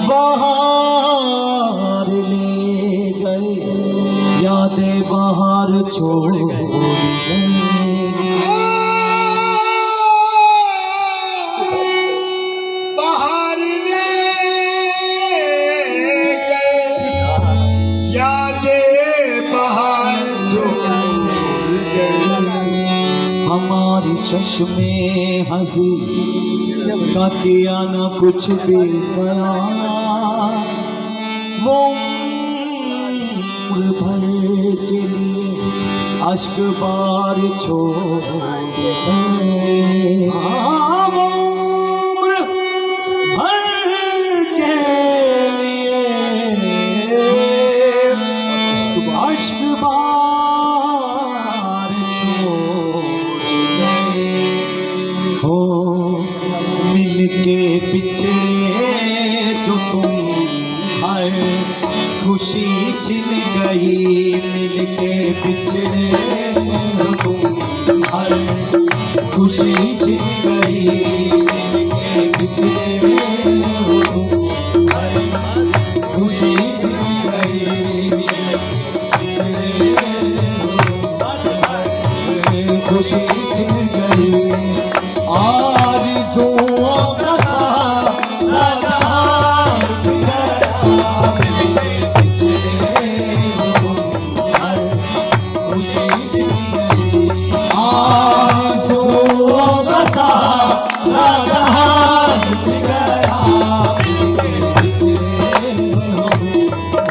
बाहर ले गए, यादें बाहर छोड़ गए। बाहर ले गए, यादें बाहर छोड़ गए। हमारी चश्मे हंसी का किया न कुछ भी खराब, वो उम्र भर के लिए अश्क बार छोड़ गए। वो उम्र भर के लिए अश्क बार छोड़ गए। हो मिल के बिछड़े जो तुम हर खुशी छिन गई, मिल के बिछड़े जो तुम हर खुशी छिन गई, मिल के बिछड़े जो तुम हर खुशी छिन गई, बिछड़े खुशी छिन गई। आरज़ुओं का सारा जहां लुट गया, मिल के बिछड़े तुम हर खुशी छिन गई। आरज़ुओं का सारा जहां लुट गया, मिल के बिछड़े तुम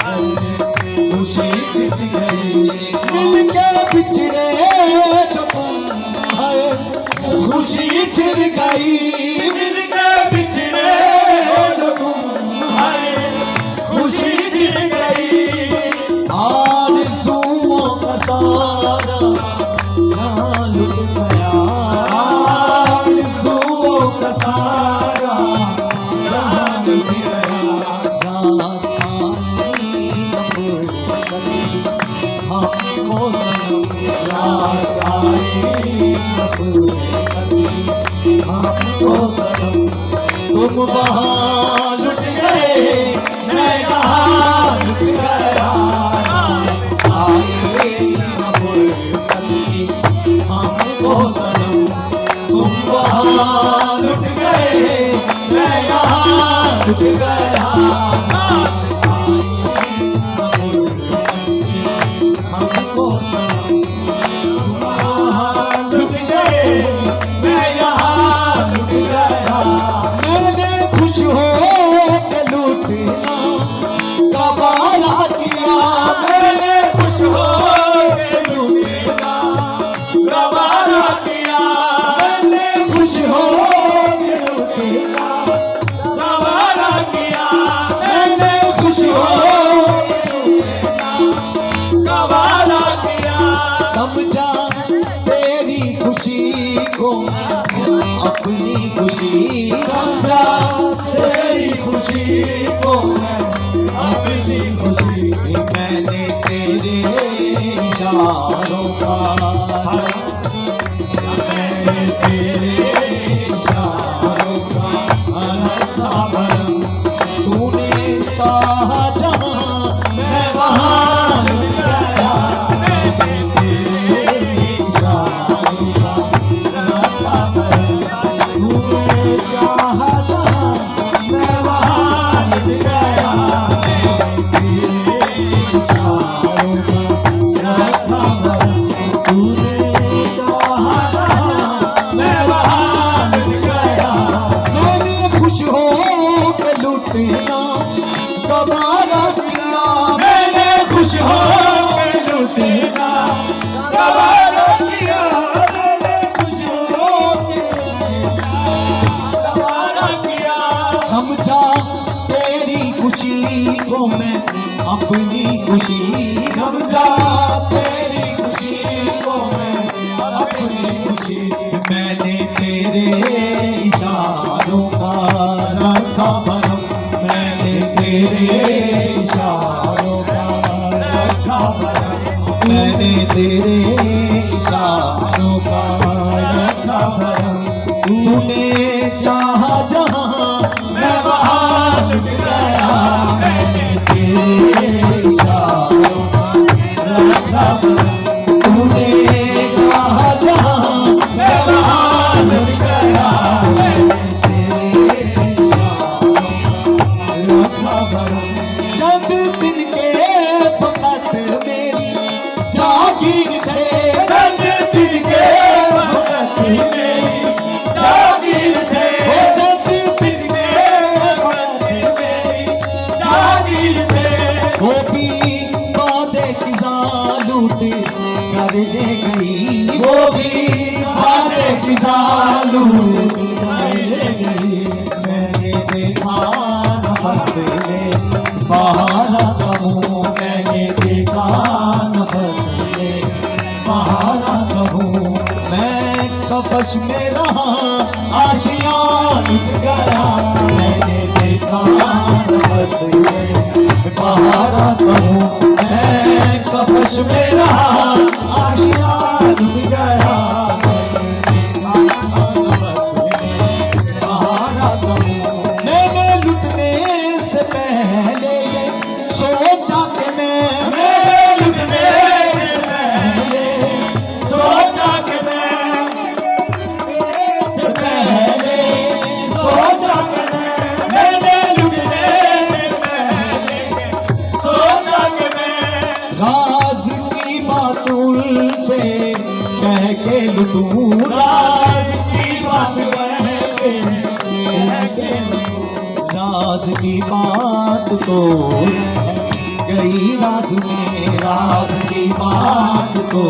हर खुशी छिन गई। मिल के बिछड़े जो तुम हर खुशी छिन गई, मिल के बिछड़े जो तुम हर खुशी छिन गई। आरज़ुओं का सारा जहां लुट गया, आरज़ुओं का सारा जहां लुट गया। रास्तानी नपुर कभी हमको सनम, रास्तानी नपुर हमको सनम। तुम वहाँ लुट गए, मैं यहाँ लुट गया। हमको सनम, तुम वहाँ लुट गए, मैं यहाँ लुट गया। हमको सनम, तुम वहाँ लुट गए, मैं यहाँ लुट गया। मैंने खुश हो के लूटना गवारा किया, मैंने खुश हो के लूटना गवारा किया, मैंने खुश हो के लूटना गवारा किया, मैंने खुश हो के लूटना गवारा किया। समझा तेरी खुशी को मैं अपनी खुशी, समझा तेरी खुशी को मैं अपनी खुशी। मैंने तेरे इशारों का, मैंने तेरे इशारों का रखा भरम। तूने चाहा जहां मैं वहां लुट गया, मैंने तेरे इशारों का रखा भरम। तूने चाहा जहां मैं वहां लुट गया, मैंने तेरे इशारों का रखा भरम। तूने चाहा जहां मैं वहां लुट गया। मैंने खुश हो के लूटना गवारा किया, मैंने खुश हो के लूटना गवारा किया, मैंने खुश हो के लूटना गवारा किया। समझा तेरी खुशी को मैं अपनी खुशी, समझा तेरी खुशी को मैं अपनी खुशी। मैंने तेरे इशारों का रखा भरम, मैंने तेरे इशारों का रखा भरम, मैंने तेरे इशारों का रखा भरम। तूने चाहा जहां मैं वहां लुट गया, तेरे इशारों का रखा भरम। तूने चाहा जहां मैं वहां लुट गया, मैंने तेरे इशारों का रखा भरम। चंद दिन के फकत मेरी जागीर थे, चंद दिन के फकत मेरी जागीर थे, चंद दिन के फकत मेरी जागीर थे। वो भी बादे खिजा लूट कर ले गई, वो भी बादे खिजा लूट कर ले गई। मैंने देखा नफस ले बहारा कहूँ, मैंने देखा नफस ले बहारा कहूँ। मैं कपश में रहा आशियाँ लुट गया, मैंने देखा नफस ले बहारा कहूँ। मैं कपश में रहा आशियाँ लुट गया, मैंने देखा नफस ले बहारा कहूँ। मैंने लुटने से पहले ये सोचा कि मैंने लुटने से पहले सोचा कि से पहले सोचा कि मैंने लुटने से पहले सोचा कि राज की बात उनसे कह के लुटूं, राज की बात कैसे लुटूं। राज की बात तो रह गई राज में, राज की बात तो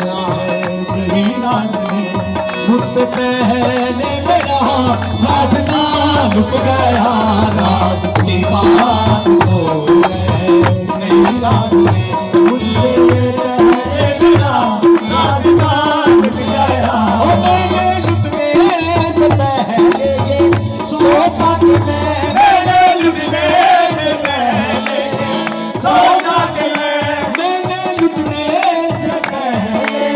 रह गई राज में। मुझसे पहले मेरा राजना लुट गया, राज की बात तो रह गई राज में। मुझसे पहले मेरा राजना लुट गया, और मैंने लुटने से पहले ये सोचा कि मैंने लुटने से पहले सोचा कि मैंने लुटने से पहले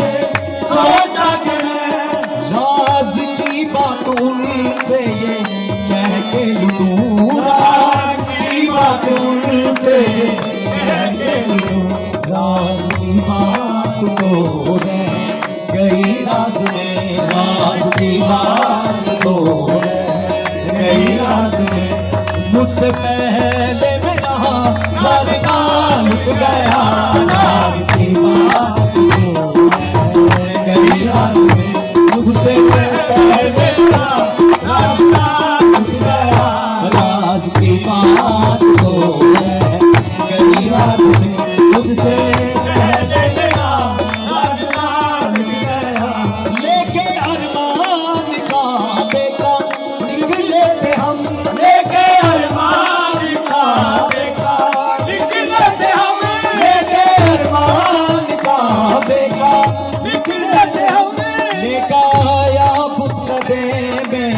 सोचा कि राज की बात उनसे ये कह के लुटूं, राज की बात उनसे ये कह के लुटूं। राज की बात तो रह गई राज में, राज की बात तो रह गई राज में। मुझसे पहले मेरा राजना लुट गया, राज की बात तो रह गई राज में। मुझसे पहले मेरा राजना लुट गया, राज की बात तो रह गई राज में। मुझसे पहले मेरा राजना लुट गया। लेके अरमान का बेटा निकले थे हम, लेके अरमान का बेटा निकले थे हम, लेके अरमान का बेटा निकले थे हम। लेका या बुत कदे में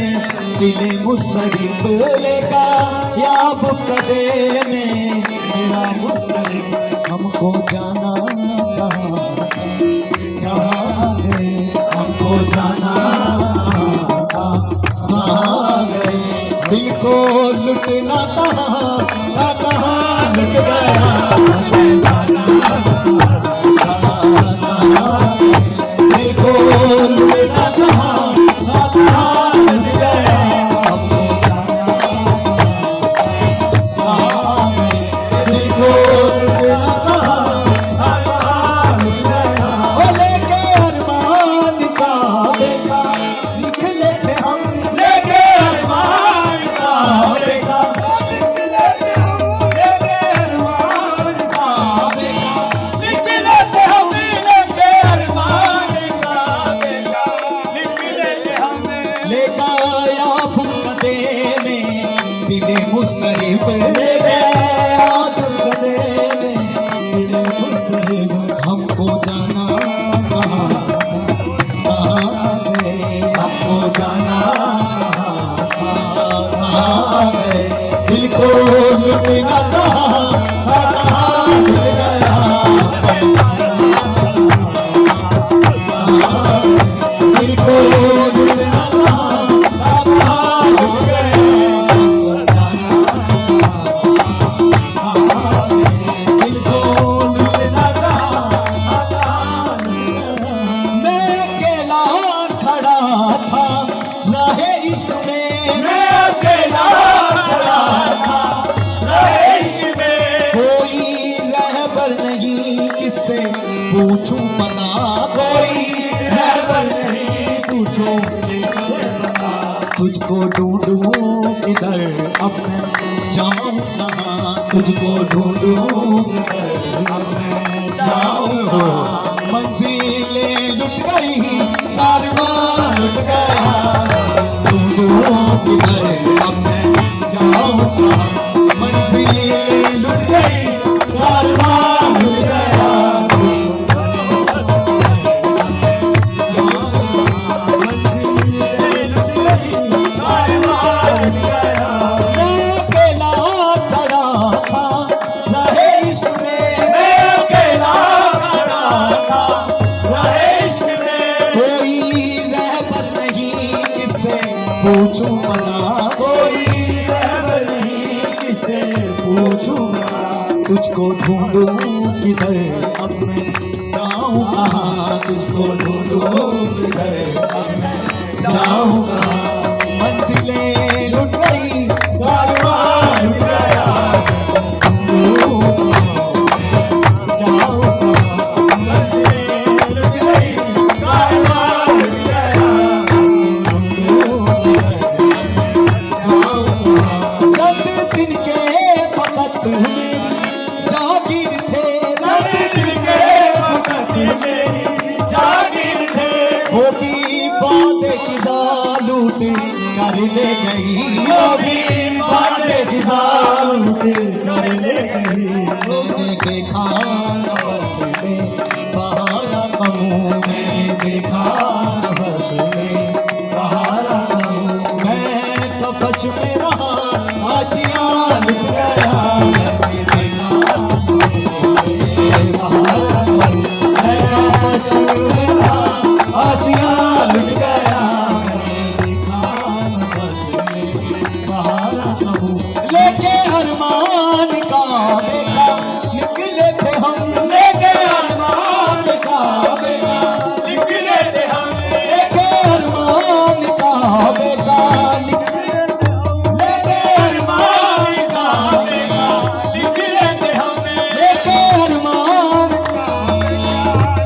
दिले मुस्तरिब, लेका या बुत कदे में मेरा मुस्तरिब। हमको जाना कहाँ कहाँ गए, हमको जाना कहाँ गए। दिल को लुटना कहाँ लुट गया, दिल को लुटना कहाँ लुट गया। हमको जाना दिल को लुटना कहाँ लुट गया। ओ लेके अरमान का बेटा निकले थे हम, लेके अरमान का बेटा निकले थे हम, लेके अरमान का बेटा निकले थे हम, लेके अरमान पता कोई रहबर नहीं, पूछो किससे पता। तुझको ढूंढूं किधर अब मैं जाऊं कहाँ, तुझको ढूंढूं किधर अब मैं जाऊं कहाँ। मंजिलें लुट गई, कारवां लुट गया, ढूंढूं किधर अब मैं जाऊं कहाँ। मंजिलें लुट गई, कारवां लुट गया, पूछूं पता कोई रहबर नहीं, किसे पूछूं पता। तुझको ढूंढूं किधर अब मैं जाऊं कहाँ, तुझको ढूंढूं किधर अब मैं जाऊं कहाँ। मंजिलें लुट गई, कारवां लुट गया, जाऊं कहाँ। मंजिलें लुट गई, कारवां लुट गया, मेरी जागीर थे, मेरी जागीर थे। वो भी बातें किसा लूट कर ले गई, वो भी बातें किसा लूट कर ले गई। मैंने देखा नफस में बहारा कमू, मैंने देखा नफस में बहारा कमू। मैं कफश में रहा, आशियां लुट गया, आशियां लुट गया, मैंने देखा बस में बहारा कबू। लेके अरमान का बेटा निकले थे हम, लेके अरमान का बेटा निकले थे हम, लेके अरमान का बेटा निकले थे हम, लेके अरमान का बेटा निकले थे हम, लेके अरमान का बेटा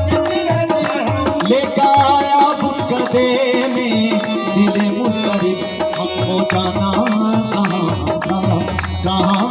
निकले थे हम। लेके आया बुकदे में दिले मुस्तरिब, हमको जाना कहाँ था, कहाँ